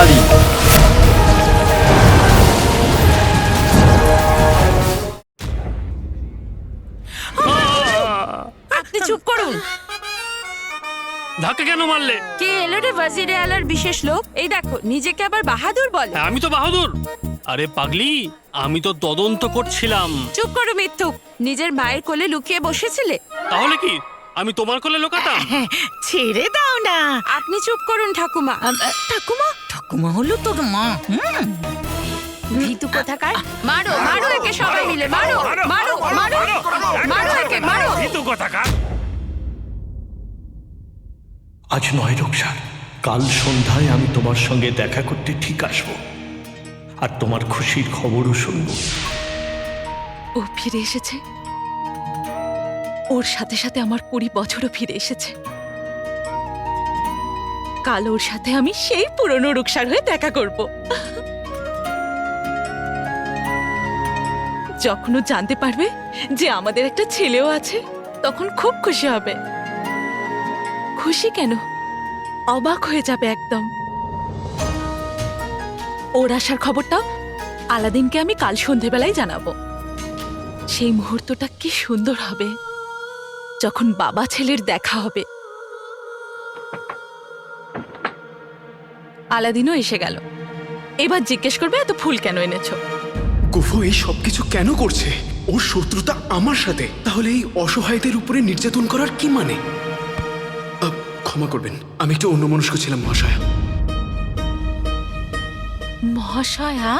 নারী। আপনি চুপ করুন। ধাক্কা কেন মারলে? কে এলো রে ওয়াজিরে আলার বিশেষ লোক? এই দেখো, নিজেকে আবার বাহাদুর বলে। আমি তো বাহাদুর। আরে পাগলি, আমি তো তদন্ত করছিলাম। চুপ করো মিথ্যুক। নিজের মায়ের কোলে লুকিয়ে বসেছিলে। তাহলে কি আমি তোমার কোলে লোকাতাম? ছেড়ে দাও না। আপনি চুপ করুন ঠাকুমা। ঠাকুমা? ঠাকুমা হলো তোর মা? ভীতু কোথাকার। মারো মারো একে সবাই মিলে, মারো মারো মারো মারো একে, মারো। ভীতু কোথাকার। আজ নয় রুকসার, কাল সন্ধ্যায় আমি তোমার সঙ্গে দেখা করতে ঠিক আসবো, আর তোমার খুশির খবরও শুনবো। ও ফিরে এসেছে। ওর সাথে সাথে আমার 20 বছরও ফিরে এসেছে। কাল ওর সাথে আমি সেই পুরনো রুকসার হয়ে দেখা করব। যখন ও জানতে পারবে যে আমাদের একটা ছেলেও আছে, তখন খুব খুশি হবে। খুশি কেন, অবাক হয়ে যাবে একদম। ওর আসার খবরটা আলাদিনকে আমি কাল সন্ধেবেলায় জানাবো। সেই মুহূর্তটা কি সুন্দর হবে যখন বাবা ছেলের দেখা হবে। আলাদিনও এসে গেল। এবার জিজ্ঞেস করবে এত ফুল কেন এনেছো। গুফো এই সবকিছু কেন করছে? ওর শত্রুতা আমার সাথে। তাহলে এই অসহায়দের উপরে নির্যাতন করার কি মানে? ক্ষমা করবেন, আমি একটু অন্যমনস্ক ছিলাম মহাশয়। মহাশয়া,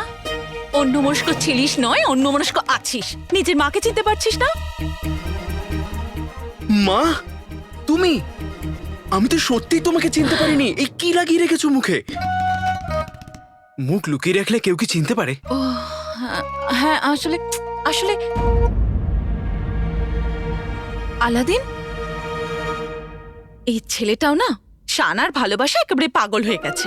অন্যমনস্ক ছিলিস নয়, অন্যমনস্ক আছিস। নিজের মাকে চিনতে পারছিস না? মা, তুমি? আমি তো সত্যিই তোমাকে চিনতে পারিনি। এই কি লাগিয়ে রেখেছো মুখে? মুখ লুকিয়ে রাখলে কেউ কি চিনতে পারে? ও হ্যাঁ, আসলে আসলে আলাদিন, এই ছেলেটাও না শানার ভালোবাসা একেবারে পাগল হয়ে গেছে।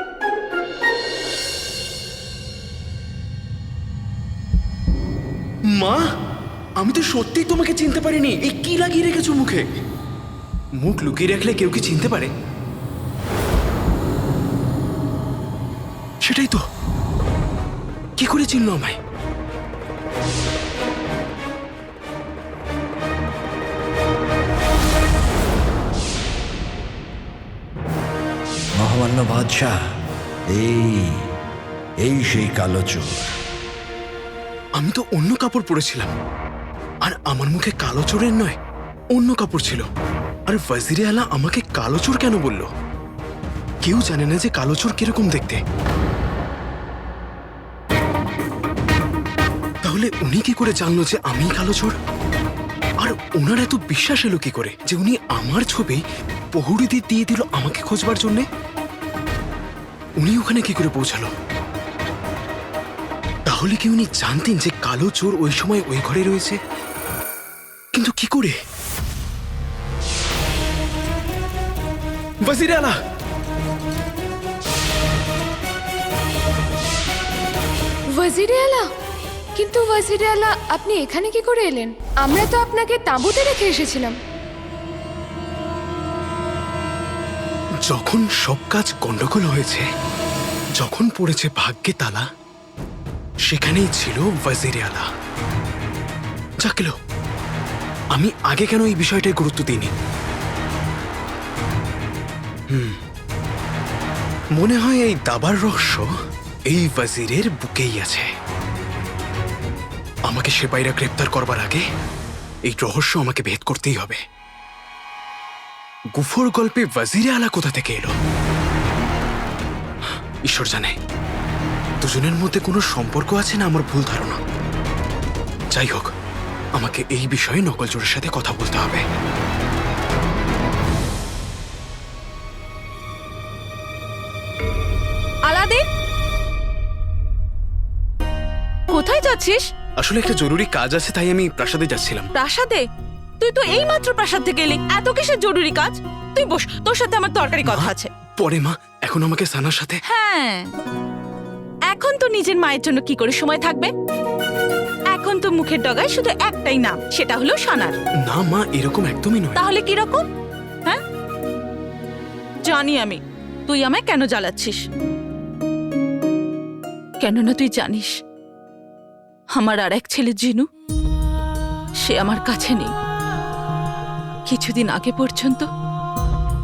মা, আমি তো সত্যিই তোমাকে চিনতে পারিনি। এই কি লাগিয়ে রেখেছো মুখে? মুখ লুকিয়ে রাখলে কেউ কি চিনতে পারে? সেটাই তো। কি করে চিনলো আমায়? মহামান্য বাদশাহ, এই সেই কালো চোর। আমি তো অন্য কাপড় পরেছিলাম, আর আমার মুখে কালো চোরের নয়, অন্য কাপড় ছিল। আর ওয়াজিরে আলা আমাকে কালো চোর কেন বলল? কেউ জানে না যে কালো চোর কিরকম দেখতে। তাহলে উনি কি করে জানলো যে আমি কালো চোর? আর ওনার এত বিশ্বাস এলো কি করে যে উনি আমার ছবি বহুড়িতে দিয়ে দিল আমাকে খোঁজবার জন্যে? উনি ওখানে কি করে পৌঁছালো? তাহলে কি উনি জানতেন যে কালো চোর ওই সময় ওই ঘরে রয়েছে? কিন্তু কি করে? ওয়াজিরে আলা! ওয়াজিরে আলা? কিন্তু ওয়াজিরে আলা, আপনি এখানে কি করে এলেন? আমরা তো আপনাকে তাঁবুতে রেখে এসেছিলাম। যখন সব কাজ গন্ডগোল হয়েছে, যখন পড়েছে ভাগ্যে তালা, সেখানেই ছিল ওয়াজিরে আলা। যাকল, আমি আগে কেন এই বিষয়টায় গুরুত্ব দিইনি? মনে হয় এই দাবার রহস্য এই ওয়াজিরের বুকেই আছে। আমাকে সেপাইরা গ্রেপ্তার করবার আগে এই রহস্য আমাকে ভেদ করতেই হবে। গুফোর গল্পে ওয়াজিরে আলা কোথা থেকে এলো? ঈশ্বর জানে। দুজনের মধ্যে কোনো সম্পর্ক আছে না আমার ভুল ধারণা। যাই হোক, আমাকে এই বিষয়ে নকল চোরের সাথে কথা বলতে হবে। আলাদিন, কোথায় যাচ্ছিস? আসলে একটা জরুরি কাজ আছে, তাই আমি প্রাসাদে যাচ্ছিলাম। প্রাসাদে? তুই তো এই মাত্র প্রাসাদ থেকে এলি, এত কিসের জরুরি কাজ? তুই বস, তোর সাথে আমার দরকারি কথা আছে। পরে মা, এখন আমাকে সানার সাথে। হ্যাঁ, এখন তো নিজের মায়ের জন্য কি করে সময় থাকবে? এখন তো মুখের ডগায় শুধু একটাই নাম, সেটা হলো সানার। না মা, এরকম একদমই নয়। তাহলে কি রকম? হ্যাঁ, জানি আমি তুই আমায় কেন জ্বালাচ্ছিস। কেননা তুই জানিস আমার আর এক ছেলে জিনু, সে আমার কাছে নেই। কিছুদিন আগে পর্যন্ত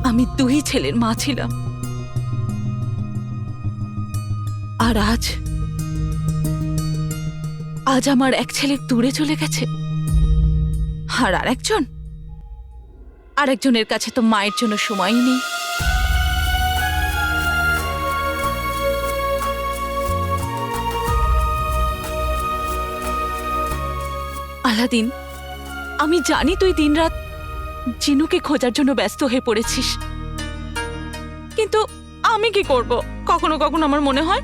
আমি 2 ছেলের মা ছিলাম, আর আজ আমার এক ছেলে দূরে চলে গেছে, আর আরেকজনের কাছে তো মায়ের জন্য সময়ই নেই। আলাদিন, আমি জানি তুই দিনরাত জিনুকে খোঁজার জন্য ব্যস্ত হয়ে পড়েছিস, কিন্তু আমি কি করব? কখনো কখনো আমার মনে হয়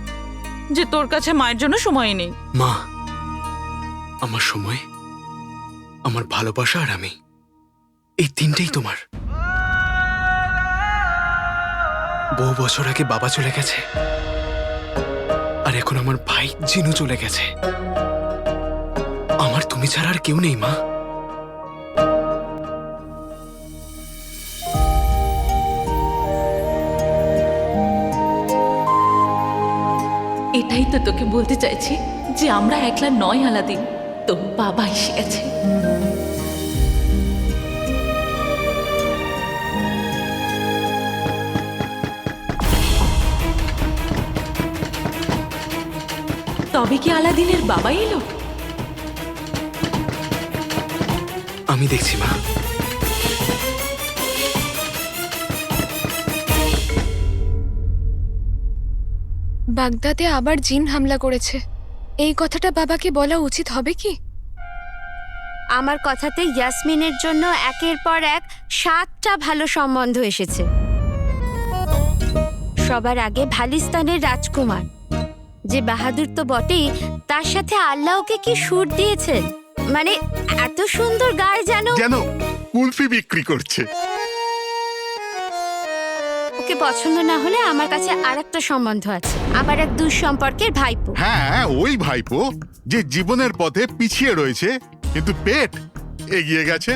যে তোর কাছে মায়ের জন্য সময় নেই। মা, আমার সময়, আমার ভালোবাসা আর আমি, এই তিনটেই তোমার। বহু বছর আগে বাবা চলে গেছে, আর এখন আমার ভাই জিনু চলে গেছে। আমার তুমি ছাড়া আর কেউ নেই মা। এটাই তো তোকে বলতে চাইছি যে আমরা একলা নয় আলাদিন, তোর বাবা এসে গেছে। তবে কি আলাদিনের বাবা এলো? আমি দেখছি মা। বাগদাদে আবার জিন হামলা করেছে, এই কথাটা বাবাকে বলা উচিত হবে কি? আমার কথাতে ইয়াসমিনের জন্য একের পর এক 7টা ভালো সম্বন্ধ এসেছে। সবার আগে ভালিস্তানের রাজকুমার, যে বাহাদুর তো বটেই, তার সাথে আল্লাহ ওকে কি সুর দিয়েছেন, মানে এত সুন্দর গায় যেন কুলফি বিক্রি করছে। ওকে পছন্দ না হলে আমার কাছে আরেকটা সম্বন্ধ আছে, আমার এক দূর সম্পর্কের ভাইপো। হ্যাঁ, ওই ভাইপো যে জীবনের পথে পিছিয়ে রয়েছে কিন্তু পেট এগিয়ে গেছে।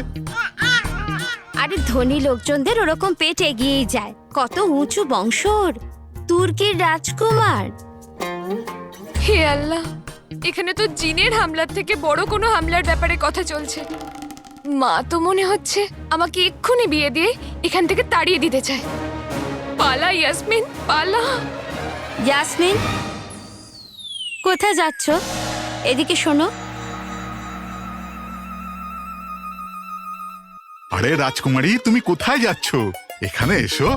আরে ধনী লোকজনদের ওরকম পেট এগিয়েই যায়, কত উঁচু বংশর, তুর্কির রাজকুমার। হে আল্লাহ, এখানে তো জিনের হামলার থেকে বড় কোনো হামলার ব্যাপারে কথা চলছে। মা তো মনে হচ্ছে আমাকে এক্ষুনি বিয়ে দিয়ে এখান থেকে তাড়িয়ে দিতে চায়। পালা ইয়াসমিন, পালা। ইয়াসমিন, কোথায় যাচ্ছ? এদিকে শোনো। আরে রাজকুমারী, তুমি কোথায় যাচ্ছ? এখানে এসো,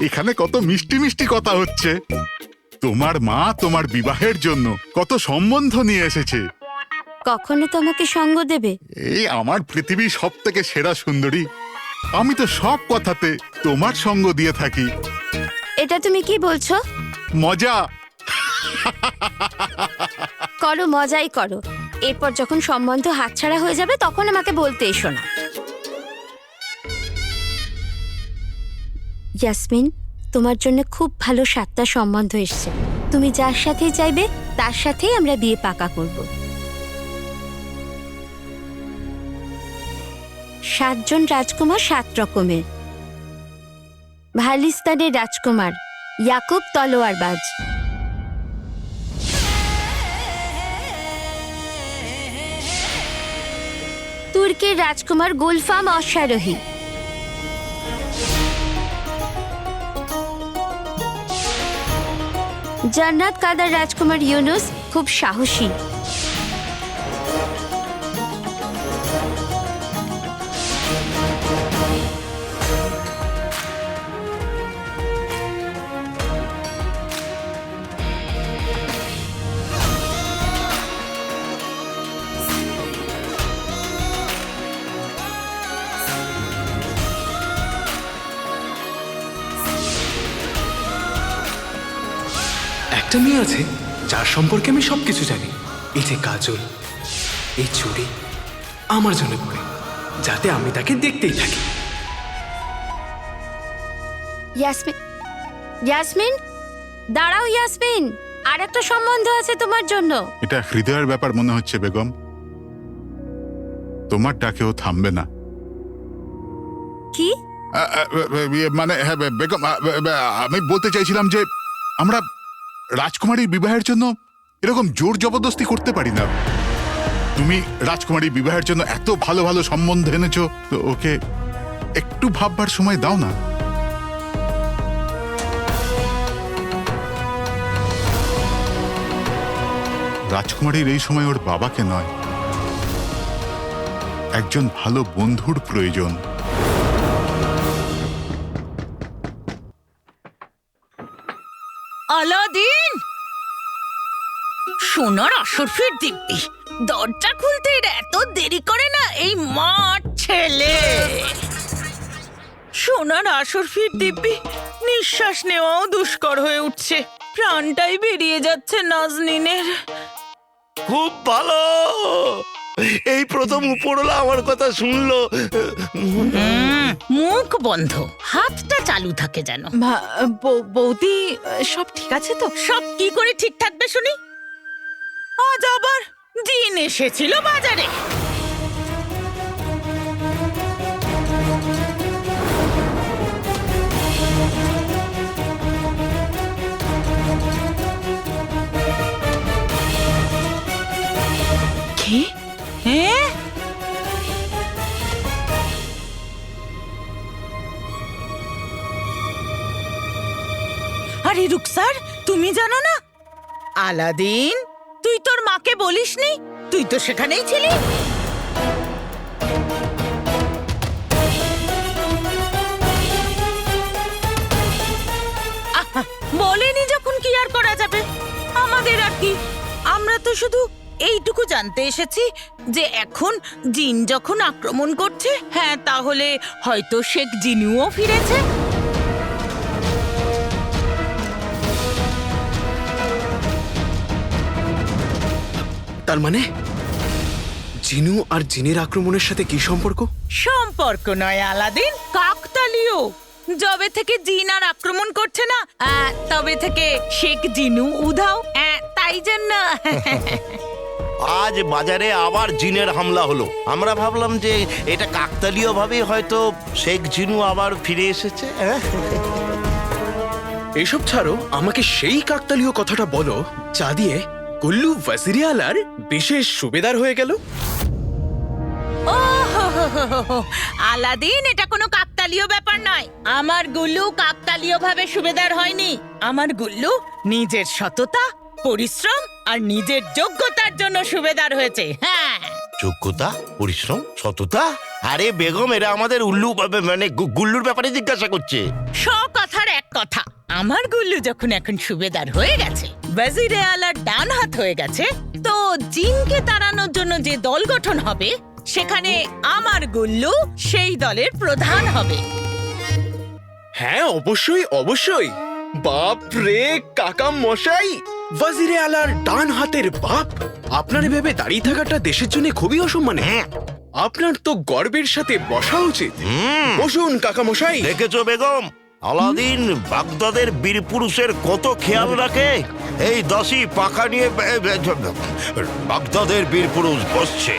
এখানে কত মিষ্টি মিষ্টি কথা হচ্ছে। তোমার মা তোমার বিবাহের জন্য কত সম্বন্ধ নিয়ে এসেছে। কখনো তোমাকে সঙ্গ দেবে? এই আমার পৃথিবীর সব থেকে সেরা সুন্দরী, আমি তো সব কথাতে তোমার সঙ্গ দিয়ে থাকি। এটা তুমি কি বলছো? মজা করো, মজাই করো। এরপর যখন সম্বন্ধ হাতছাড়া হয়ে যাবে তখন আমাকে বলতে এসো না। ইয়াসমিন, তোমার জন্য খুব ভালো 7টা সম্বন্ধ এসছে। তুমি যার সাথেই চাইবে তার সাথেই আমরা বিয়ে পাকা করব। 7 জন রাজকুমার 7 রকমের। ভালিস্তানের রাজকুমার ইয়াকুব তলোয়ারবাজ, তুর্কের রাজকুমার গুলফাম অশ্বারোহী, জান্নাত কাদার রাজকুমার ইউনুস খুব সাহসী, একটা মেয়ে আছে যার সম্পর্কে আমি সবকিছু জানি। এই যে কাজল, এই চুড়ি আমার জন্য পরে, যাতে আমি তাকে দেখতেই থাকি। ইয়াসমিন, ইয়াসমিন দাঁড়াও। ইয়াসমিন, আর একটা সম্বন্ধ আছে তোমার জন্য। এটা হৃদয়ের ব্যাপার মনে হচ্ছে বেগম, তোমার ডাকেও থামবে না। কি? মানে হ্যাঁ বেগম, আমি বলতে চাইছিলাম যে আমরা রাজকুমারীর বিবাহের জন্য এরকম জোর জবরদস্তি করতে পারি না। তুমি রাজকুমারী বিবাহের জন্য এত ভালো ভালো সম্বন্ধ এনেছো, তো ওকে একটু ভাববার সময় দাও না। রাজকুমারীর এই সময় ওর বাবাকে নয়, একজন ভালো বন্ধুর প্রয়োজন। আলাদিন, সোনার আসরফির দিব্যি, দরজা খুলতে এর এত দেরি করে না এই মার ছেলে। সোনার আসরফির দিব্যি, নিঃশ্বাস নেওয়াও দুষ্কর হয়ে উঠছে, প্রাণটাই বেরিয়ে যাচ্ছে নাজনিনের। খুব ভালো, এই প্রথম উপরওয়ালা আমার কথা শুনলো। মুখ বন্ধ, হাতটা চালু থাকে যেন। বৌদি, সব ঠিক আছে তো? সব কি করে ঠিক থাকবে শুনি? আজ আবার দিন এসেছিল বাজারে। কি? হ্যাঁ, আরে রুকসার, তুমি জানো না? আলাদিন, তুই তোর মাকে বলিসনি? তুই তো সেখানেই ছিলি। আহা, বলেনি যখন কি আর করা যাবে, আমাদের আর কি। আমরা তো শুধু এইটুকু জানতে এসেছি যে এখন জিন যখন আক্রমণ করছে, হ্যাঁ, তাহলে হয়তো শেখ জিনুও ফিরেছে। তার মানে জিনু আর জিনের আক্রমণের সাথে কি সম্পর্ক? সম্পর্ক নয় আলাদিন, কাকতালীয়। যবে থেকে জিন আর আক্রমণ করছে না, তবে থেকে শেখ জিনু উধাও, তাই জন্য। আজ বাজারে আবার জিনের হামলা হলো। আমরা ভাবলাম যে এটা কাকতালীয় ভাবে হয়তো শেখ জিনু আবার ফিরে এসেছে। এসব ছাড়ো, আমাকে সেই কাকতালীয় কথাটা বলো যা দিয়ে কুল্লু ওয়াজিরে আলার বিশেষ সুবেদার হয়ে গেল। আলাদিন, এটা কোনো কাকতালীয় ব্যাপার নয়। আমার গুল্লু কাকতালীয় ভাবে সুবেদার হয়নি। আমার গুল্লু নিজের সততা, পরিশ্রম আর নিজের যোগ্যতার জন্য সুবেদার হয়েছে। হ্যাঁ, যোগ্যতা, পরিশ্রম, সততা? আরে বেগম, এরা আমাদের উল্লু মানে গুল্লুর ব্যাপারে জিজ্ঞাসা করছে। কথার এক কথা, আমার গুল্লু যখন এখন সুবেদার হয়ে গেছে, ওয়াজিরে আলার ডান হাত হয়ে গেছে, তো জিনকে তাড়ানোর জন্য যে দল গঠন হবে, সেখানে আমার গুল্লু সেই দলের প্রধান হবে। হ্যাঁ, অবশ্যই অবশ্যই। বাপ রে কাকা মশাই, ওয়াজিরে আলার ডান হাতের বাপ আপনার ভেবে দাঁড়িয়ে থাকাটা দেশের জন্য খুবই অসম্মানে। আপনার তো গর্বের সাথে বসা উচিত। বসুন কাকা মশাই। দেখেছো বেগম, আলাদিন বাগদাদের বীর পুরুষের কত খেয়াল রাখে। এই দাসী পাখা নিয়ে বাগদাদের বীর পুরুষ বসছে।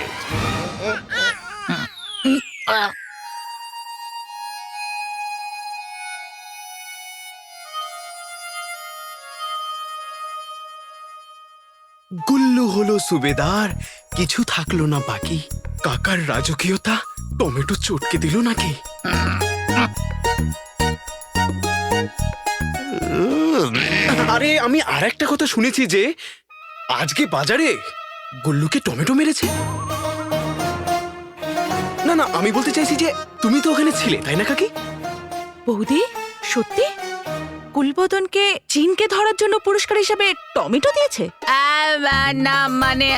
গুল্লু হলো সুবেদার, কিছু থাকলো না বাকি। কাকার রাজকীয়তা টমেটো চটকে দিল নাকি? আরে আমি আর একটা কথা শুনেছি যে আজকে বাজারে গুল্লুকে টমেটো মেরেছে। না না, আমি বলতে চাইছি যে তুমি তো ওখানে ছিলে, তাই না কাকি? বৌদি, সত্যি কুলবদনকে জিনকে ধরার জন্য পুরস্কার হিসেবে টমেটো দিয়েছে? না মানে,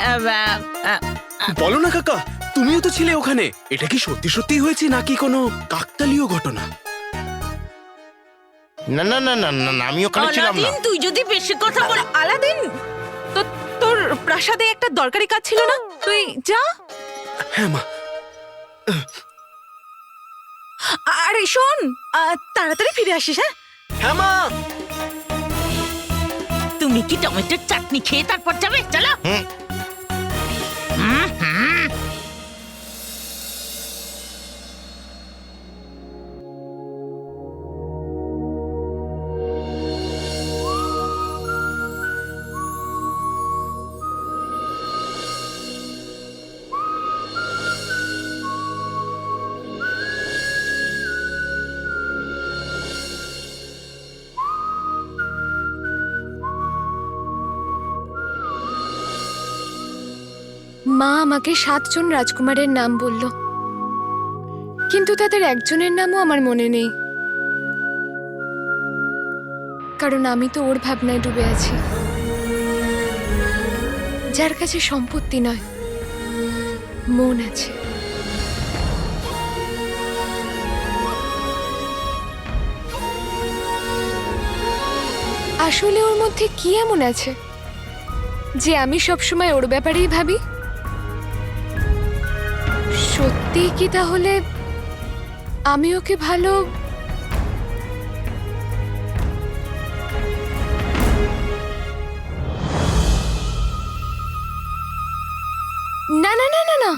বলো না কাকা, তুমিও তো ছিলে ওখানে। এটা কি সত্যি সত্যি হয়েছে নাকি কোনো কাকতালীয় ঘটনা? না না না না না, আমি ওখানে ছিলাম না। আলাদিন, তুই যদি বেশি কথা বল। আলাদিন, তোর প্রাসাদে একটা দরকারি কাজ ছিল না, তুই যা। হ্যাঁ মা। আরে শোন, তাড়াতাড়ি ফিরে আসিস। হ্যাঁ হ্যাঁ মা। তুমি কি টমেটোর চাটনি খেয়ে তারপর যাবে? চলো। মা আমাকে 7 জন রাজকুমারের নাম বলল, কিন্তু তাদের একজনের নামও আমার মনে নেই, কারণ আমি তো ওর ভাবনায় ডুবে আছি, যার কাছে সম্পত্তি নয়, মন আছে। আসলে ওর মধ্যে কি এমন আছে যে আমি সবসময় ওর ব্যাপারেই ভাবি? সত্যি কি তাহলে আমি ওকে ভালো না না না না না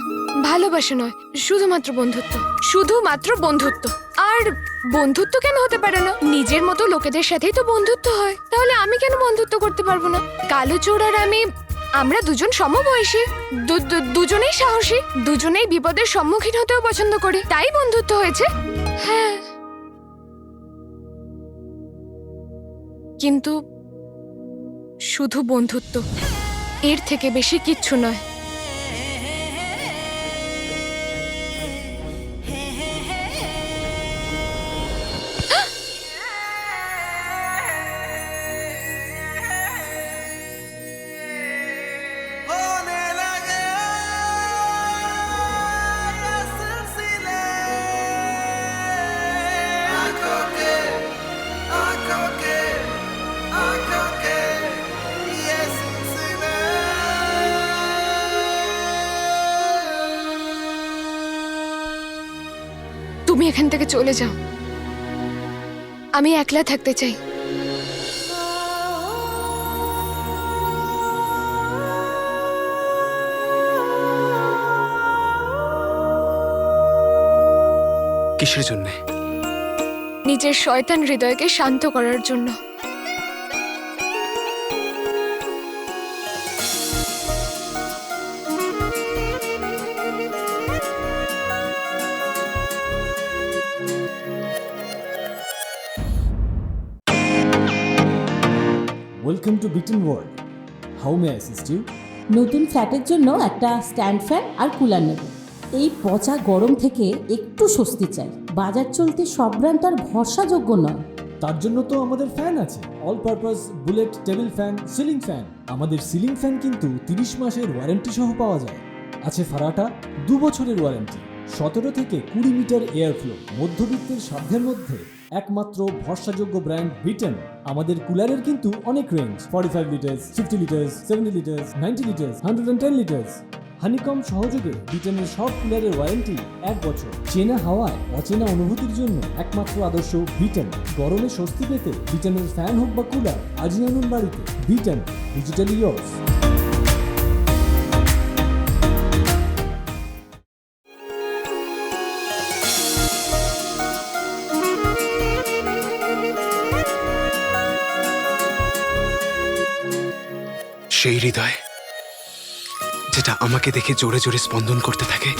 ভালোবাসা নয়, শুধুমাত্র বন্ধুত্ব, শুধুমাত্র বন্ধুত্ব। আর বন্ধুত্ব কেন হতে পারে না? নিজের মতো লোকেদের সাথেই তো বন্ধুত্ব হয়, তাহলে আমি কেন বন্ধুত্ব করতে পারবো না? কালোচোর আর আমি, আমরা দুজন সমবয়সী, দুজনেই সাহসী, দুজনেই বিপদের সম্মুখীন হতেও পছন্দ করি, তাই বন্ধুত্ব হয়েছে। হ্যাঁ, কিন্তু শুধু বন্ধুত্ব, এর থেকে বেশি কিচ্ছু নয়। তুমি এখান থেকে চলে যাও, আমি একলা থাকতে চাই। কিসের জন্য? নিজের শয়তান হৃদয়কে শান্ত করার জন্য। Welcome to Bitten World, how may assist you? নতুন ফ্ল্যাটের জন্য একটা স্ট্যান্ড ফ্যান আর কুলার নেব। এই পচা গরম থেকে একটু স্বস্তি চাই। বাজার চলতে সব ব্র্যান্ড আর ভরসাযোগ্য নয়। তার জন্য তো আমাদের ফ্যান আছে, all purpose bullet table fan, ceiling fan. আমাদের সিলিং ফ্যান কিন্তু 30 মাসের ওয়ারেন্টি সহ পাওয়া যায়। আছে ফারাটা 2 বছরের ওয়ারেন্টি, 17 থেকে 20 মিটার এয়ার ফ্লো, মধ্যবিত্তের সাধ্যের মধ্যে একমাত্র ভরসাযোগ্য ব্র্যান্ড বিটেন। আমাদের কুলারের কিন্তু অনেক range, 45 litres, 50 litres, 70 litres, 90 litres, 110 litres. Honeycomb সহযোগে বিটেনের সব কুলারের ওয়ারেন্টি 1 বছর। চেনা হাওয়ায় অচেনা অনুভূতির জন্য একমাত্র আদর্শ বিটেন। গরমে স্বস্তি পেতে বিটেনের ফ্যান হোক বা কুলার, আজই আনুন বাড়িতে। Beaten, digitally years. সেই হৃদয় যেটা আমাকে দেখে জোরে জোরে স্পন্দন করতে থাকে।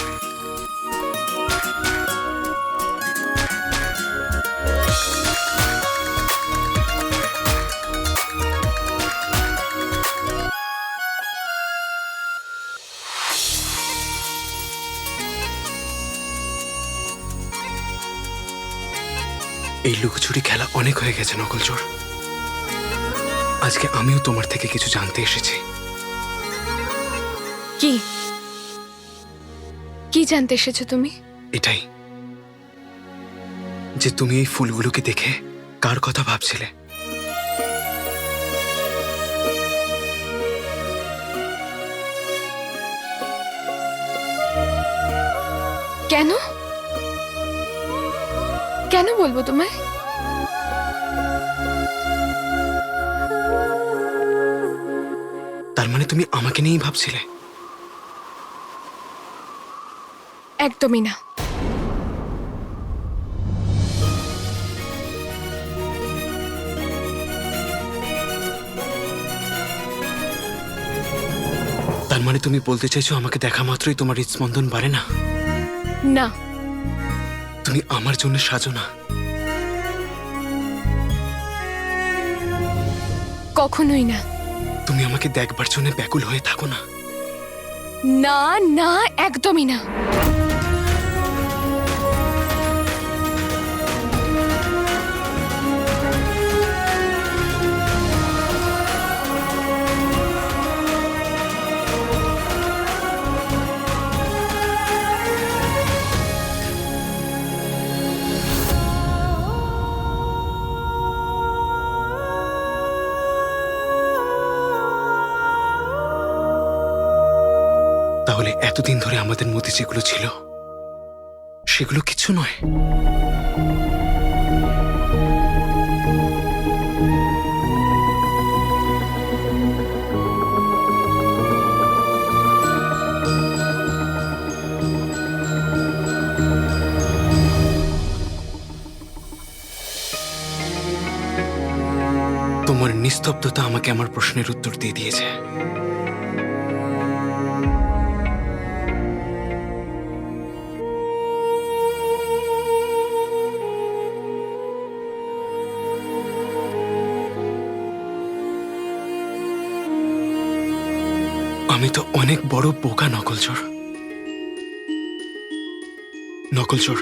এই লুকোচুরি খেলা অনেক হয়ে গেছে নকলচোর। আজকে আমিও তোমার থেকে কিছু জানতে এসেছি। কি কি জানতে এসেছো তুমি? এটাই যে তুমি এই ফুলগুলোকে দেখে কার কথা ভাবছিলে। কেন কেন বলবো তোমায়? তার মানে তুমি আমাকে নিয়েই ভাবছিলে? একদমই না। তার মানে তুমি বলতে চাইছো আমাকে দেখা মাত্রই তোমার হৃদস্পন্দন বাড়ে না? না, তুমি আমার জন্য সাজো না। কখনোই না। তুমি আমাকে দেখবার জন্য ব্যাকুল হয়ে থাকো না। না না, একদমই না। তাহলে এতদিন ধরে আমাদের মধ্যে যেগুলো ছিল সেগুলো কিছু নয়। তোমার নিস্তব্ধতা আমাকে আমার প্রশ্নের উত্তর দিয়ে দিয়েছে। আমি তো অনেক বড় বোকা নকলচোর। নকলচোর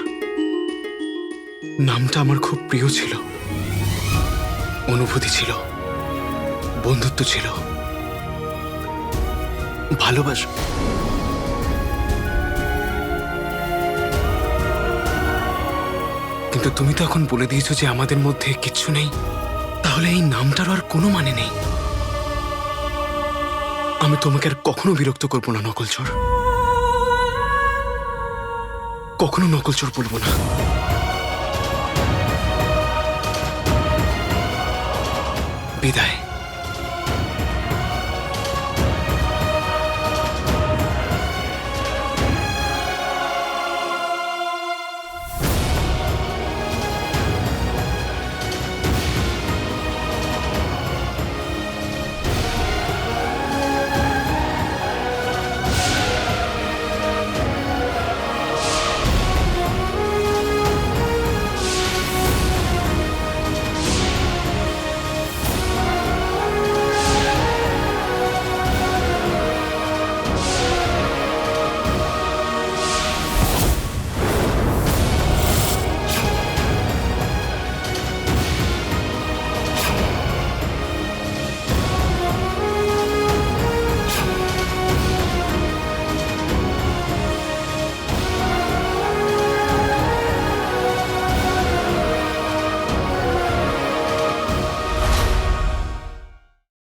নামটা আমার খুব প্রিয় ছিল, অনুভূতি ছিল, বন্ধুত্ব ছিল, ভালোবাসা। কিন্তু তুমি তো এখন বলে দিয়েছো যে আমাদের মধ্যে কিচ্ছু নেই, তাহলে এই নামটার আর কোনো মানে নেই। আমি তোমাকে আর কখনো বিরক্ত করবো না নকলচোর, কখনো নকলচোর বলবো না। বিদায়।